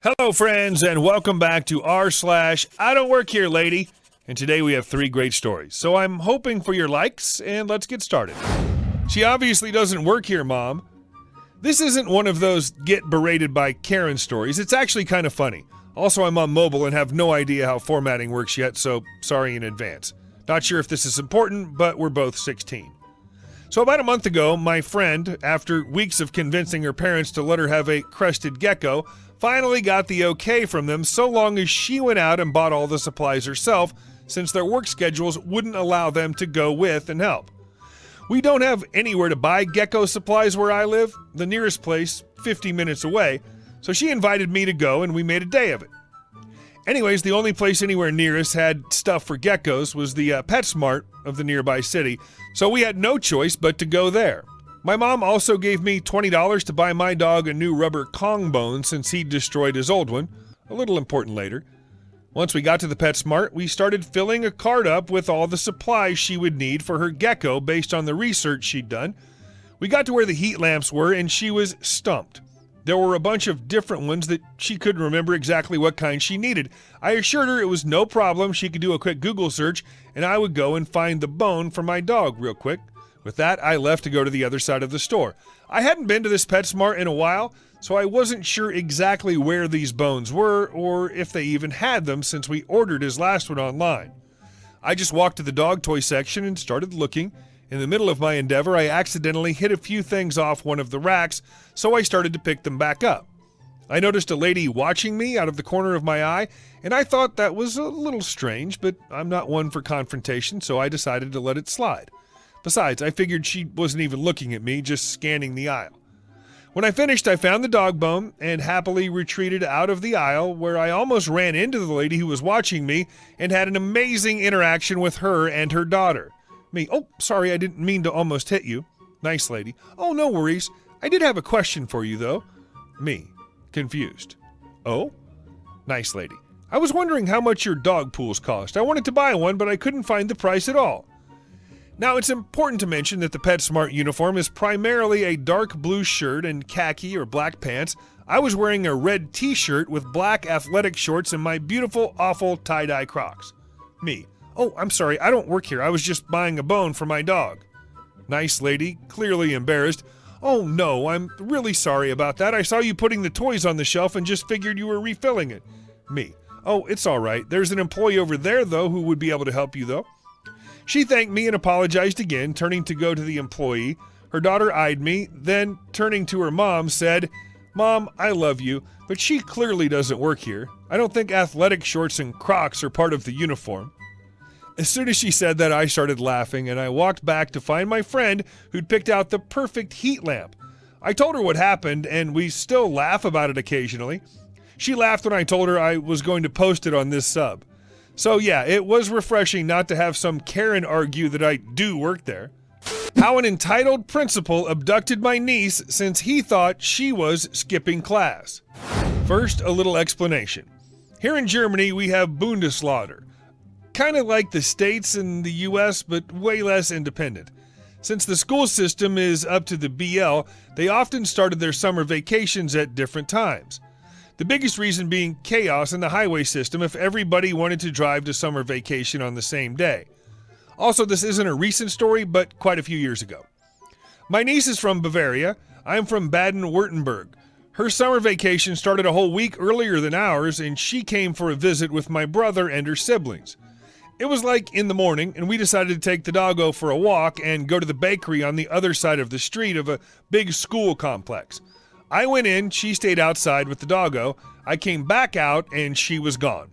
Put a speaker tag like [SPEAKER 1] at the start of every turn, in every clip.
[SPEAKER 1] Hello, friends, and welcome back to r/IDontWorkHereLady. And today we have 3 great stories. So I'm hoping for your likes, and let's get started. She obviously doesn't work here, Mom. This isn't one of those get berated by Karen stories. It's actually kind of funny. Also, I'm on mobile and have no idea how formatting works yet, so sorry in advance. Not sure if this is important, but we're both 16. So about a month ago, my friend, after weeks of convincing her parents to let her have a crested gecko, finally got the okay from them so long as she went out and bought all the supplies herself, since their work schedules wouldn't allow them to go with and help. We don't have anywhere to buy gecko supplies where I live, the nearest place 50 minutes away, so she invited me to go and we made a day of it. Anyways, the only place anywhere near us had stuff for geckos was the PetSmart of the nearby city, so we had no choice but to go there. My mom also gave me $20 to buy my dog a new rubber Kong bone since he'd destroyed his old one, a little important later. Once we got to the PetSmart, we started filling a cart up with all the supplies she would need for her gecko based on the research she'd done. We got to where the heat lamps were and she was stumped. There were a bunch of different ones that she couldn't remember exactly what kind she needed. I assured her it was no problem, she could do a quick Google search, and I would go and find the bone for my dog real quick. With that, I left to go to the other side of the store. I hadn't been to this PetSmart in a while, so I wasn't sure exactly where these bones were or if they even had them since we ordered his last one online. I just walked to the dog toy section and started looking. In the middle of my endeavor, I accidentally hit a few things off one of the racks, so I started to pick them back up. I noticed a lady watching me out of the corner of my eye, and I thought that was a little strange, but I'm not one for confrontation, so I decided to let it slide. Besides, I figured she wasn't even looking at me, just scanning the aisle. When I finished, I found the dog bone and happily retreated out of the aisle, where I almost ran into the lady who was watching me and had an amazing interaction with her and her daughter. Me, oh, sorry, I didn't mean to almost hit you. Nice lady. Oh, no worries. I did have a question for you, though. Me, confused. Oh? Nice lady. I was wondering how much your dog pools cost. I wanted to buy one, but I couldn't find the price at all. Now, it's important to mention that the PetSmart uniform is primarily a dark blue shirt and khaki or black pants. I was wearing a red t-shirt with black athletic shorts and my beautiful, awful tie-dye Crocs. Me. Oh, I'm sorry, I don't work here. I was just buying a bone for my dog. Nice lady, clearly embarrassed. Oh no, I'm really sorry about that. I saw you putting the toys on the shelf and just figured you were refilling it. Me. Oh, it's all right. There's an employee over there, though, who would be able to help you, though. She thanked me and apologized again, turning to go to the employee. Her daughter eyed me, then, turning to her mom, said, "Mom, I love you, but she clearly doesn't work here. I don't think athletic shorts and Crocs are part of the uniform." As soon as she said that, I started laughing, and I walked back to find my friend who'd picked out the perfect heat lamp. I told her what happened, and we still laugh about it occasionally. She laughed when I told her I was going to post it on this sub. So yeah, it was refreshing not to have some Karen argue that I do work there. How an entitled principal abducted my niece since he thought she was skipping class. First, a little explanation. Here in Germany, we have Bundeslade. Kind of like the States and the US, but way less independent. Since the school system is up to the BL, they often started their summer vacations at different times. The biggest reason being chaos in the highway system if everybody wanted to drive to summer vacation on the same day. Also, this isn't a recent story, but quite a few years ago. My niece is from Bavaria. I'm from Baden-Württemberg. Her summer vacation started a whole week earlier than ours, and she came for a visit with my brother and her siblings. It was like in the morning, and we decided to take the doggo for a walk and go to the bakery on the other side of the street of a big school complex. I went in, she stayed outside with the doggo. I came back out, and she was gone.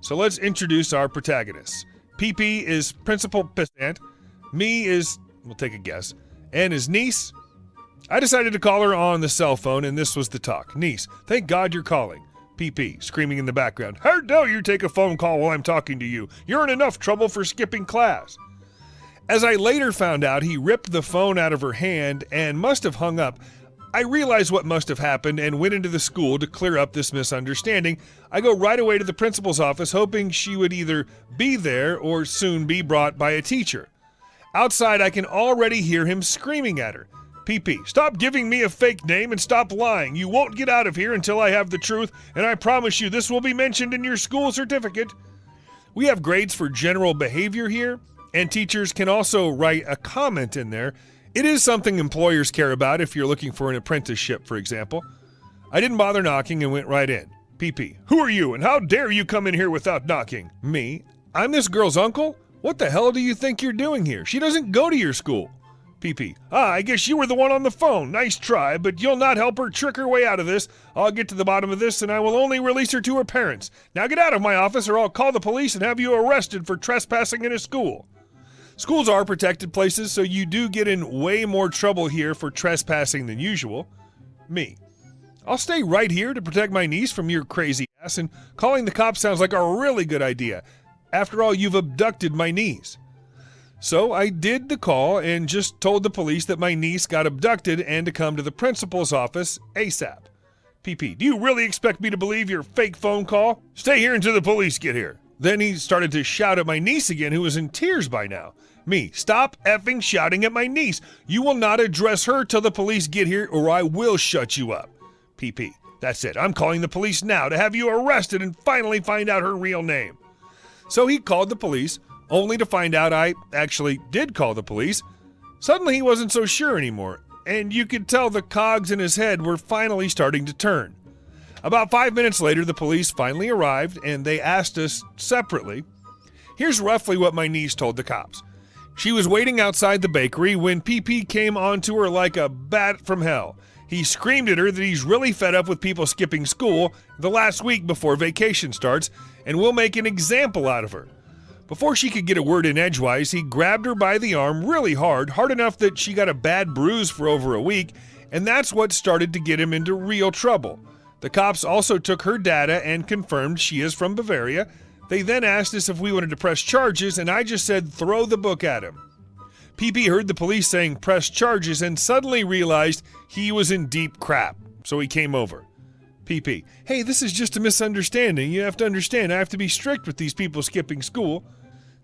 [SPEAKER 1] So let's introduce our protagonists. PP is Principal Pissant. Me is, we'll take a guess, and his niece. I decided to call her on the cell phone, and this was the talk. Niece, thank God you're calling. PP, screaming in the background. How dare you take a phone call while I'm talking to you? You're in enough trouble for skipping class. As I later found out, he ripped the phone out of her hand and must have hung up. I realized what must have happened and went into the school to clear up this misunderstanding. I go right away to the principal's office, hoping she would either be there or soon be brought by a teacher. Outside, I can already hear him screaming at her. PP, stop giving me a fake name and stop lying. You won't get out of here until I have the truth, and I promise you this will be mentioned in your school certificate. We have grades for general behavior here, and teachers can also write a comment in there. It is something employers care about if you're looking for an apprenticeship, for example. I didn't bother knocking and went right in. PP, who are you and how dare you come in here without knocking? Me, I'm this girl's uncle? What the hell do you think you're doing here? She doesn't go to your school. PP, I guess you were the one on the phone. Nice try, but you'll not help her trick her way out of this. I'll get to the bottom of this and I will only release her to her parents. Now get out of my office or I'll call the police and have you arrested for trespassing in a school. Schools are protected places, so you do get in way more trouble here for trespassing than usual. Me, I'll stay right here to protect my niece from your crazy ass, and calling the cops sounds like a really good idea. After all, you've abducted my niece. So I did the call and just told the police that my niece got abducted and to come to the principal's office ASAP. PP, do you really expect me to believe your fake phone call? Stay here until the police get here. Then he started to shout at my niece again, who was in tears by now. Me, stop effing shouting at my niece. You will not address her till the police get here or I will shut you up. PP, that's it. I'm calling the police now to have you arrested and finally find out her real name. So he called the police, only to find out I actually did call the police. Suddenly he wasn't so sure anymore, and you could tell the cogs in his head were finally starting to turn. About 5 minutes later, the police finally arrived, and they asked us separately. Here's roughly what my niece told the cops. She was waiting outside the bakery when PP came onto her like a bat from hell. He screamed at her that he's really fed up with people skipping school the last week before vacation starts, and will make an example out of her. Before she could get a word in edgewise, he grabbed her by the arm really hard enough that she got a bad bruise for over a week, and that's what started to get him into real trouble. The cops also took her data and confirmed she is from Bavaria. They then asked us if we wanted to press charges, and I just said throw the book at him. PP heard the police saying press charges and suddenly realized he was in deep crap, so he came over. PP, hey, this is just a misunderstanding. You have to understand, I have to be strict with these people skipping school.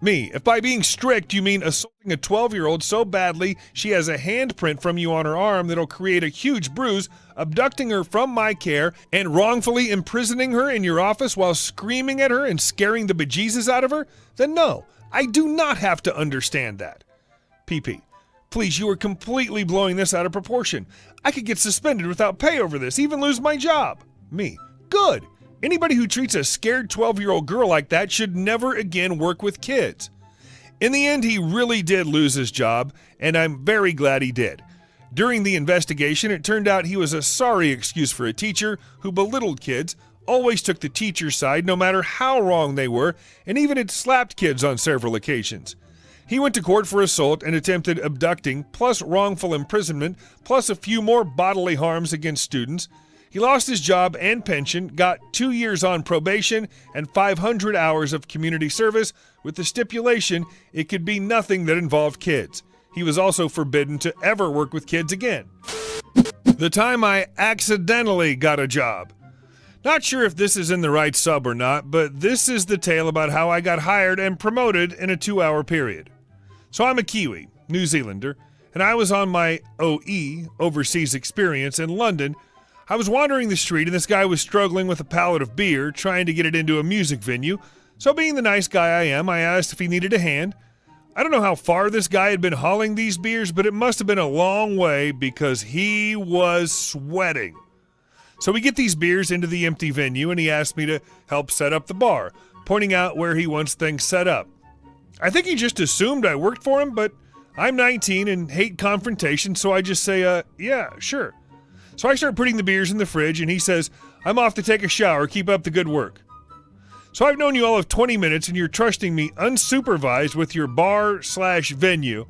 [SPEAKER 1] Me, if by being strict you mean assaulting a 12-year-old so badly she has a handprint from you on her arm that'll create a huge bruise, abducting her from my care, and wrongfully imprisoning her in your office while screaming at her and scaring the bejesus out of her, then no, I do not have to understand that. PP, please, you are completely blowing this out of proportion. I could get suspended without pay over this, even lose my job. Me, good. Anybody who treats a scared 12-year-old girl like that should never again work with kids. In the end, he really did lose his job, and I'm very glad he did. During the investigation, it turned out he was a sorry excuse for a teacher who belittled kids, always took the teacher's side no matter how wrong they were, and even had slapped kids on several occasions. He went to court for assault and attempted abducting, plus wrongful imprisonment, plus a few more bodily harms against students. He lost his job and pension, got 2 years on probation, and 500 hours of community service, with the stipulation it could be nothing that involved kids. He was also forbidden to ever work with kids again. The time I accidentally got a job. Not sure if this is in the right sub or not, but this is the tale about how I got hired and promoted in a 2-hour period. So I'm a Kiwi, New Zealander, and I was on my OE, overseas experience, in London. I was wandering the street and this guy was struggling with a pallet of beer, trying to get it into a music venue. So being the nice guy I am, I asked if he needed a hand. I don't know how far this guy had been hauling these beers, but it must have been a long way because he was sweating. So we get these beers into the empty venue and he asked me to help set up the bar, pointing out where he wants things set up. I think he just assumed I worked for him, but I'm 19 and hate confrontation, so I just say, yeah, sure. So I start putting the beers in the fridge, and he says, I'm off to take a shower, keep up the good work. So I've known you all of 20 minutes, and you're trusting me unsupervised with your bar/venue.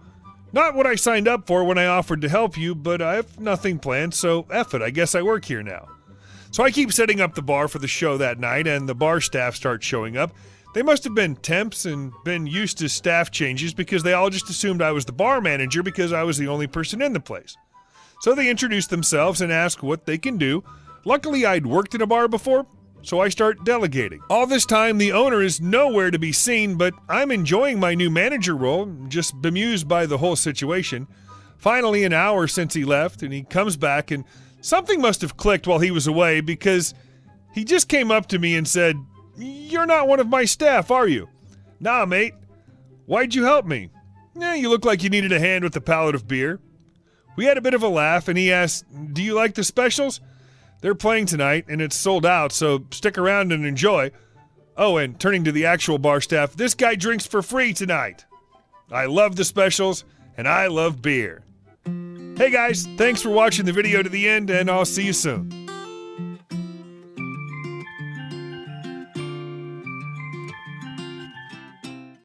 [SPEAKER 1] Not what I signed up for when I offered to help you, but I have nothing planned, so F it, I guess I work here now. So I keep setting up the bar for the show that night, and the bar staff starts showing up. They must have been temps and been used to staff changes because they all just assumed I was the bar manager because I was the only person in the place. So they introduce themselves and ask what they can do. Luckily, I'd worked in a bar before, so I start delegating. All this time, the owner is nowhere to be seen, but I'm enjoying my new manager role, just bemused by the whole situation. finally an hour since he left, and he comes back, and something must have clicked while he was away because he just came up to me and said, "You're not one of my staff, are you?" "Nah, mate. Why'd you help me?" You look like you needed a hand with the pallet of beer." We had a bit of a laugh, and he asked, "Do you like the specials? They're playing tonight, and it's sold out, so stick around and enjoy. Oh, and turning to the actual bar staff, this guy drinks for free tonight. I love the specials, and I love beer." Hey guys, thanks for watching the video to the end, and I'll see you soon.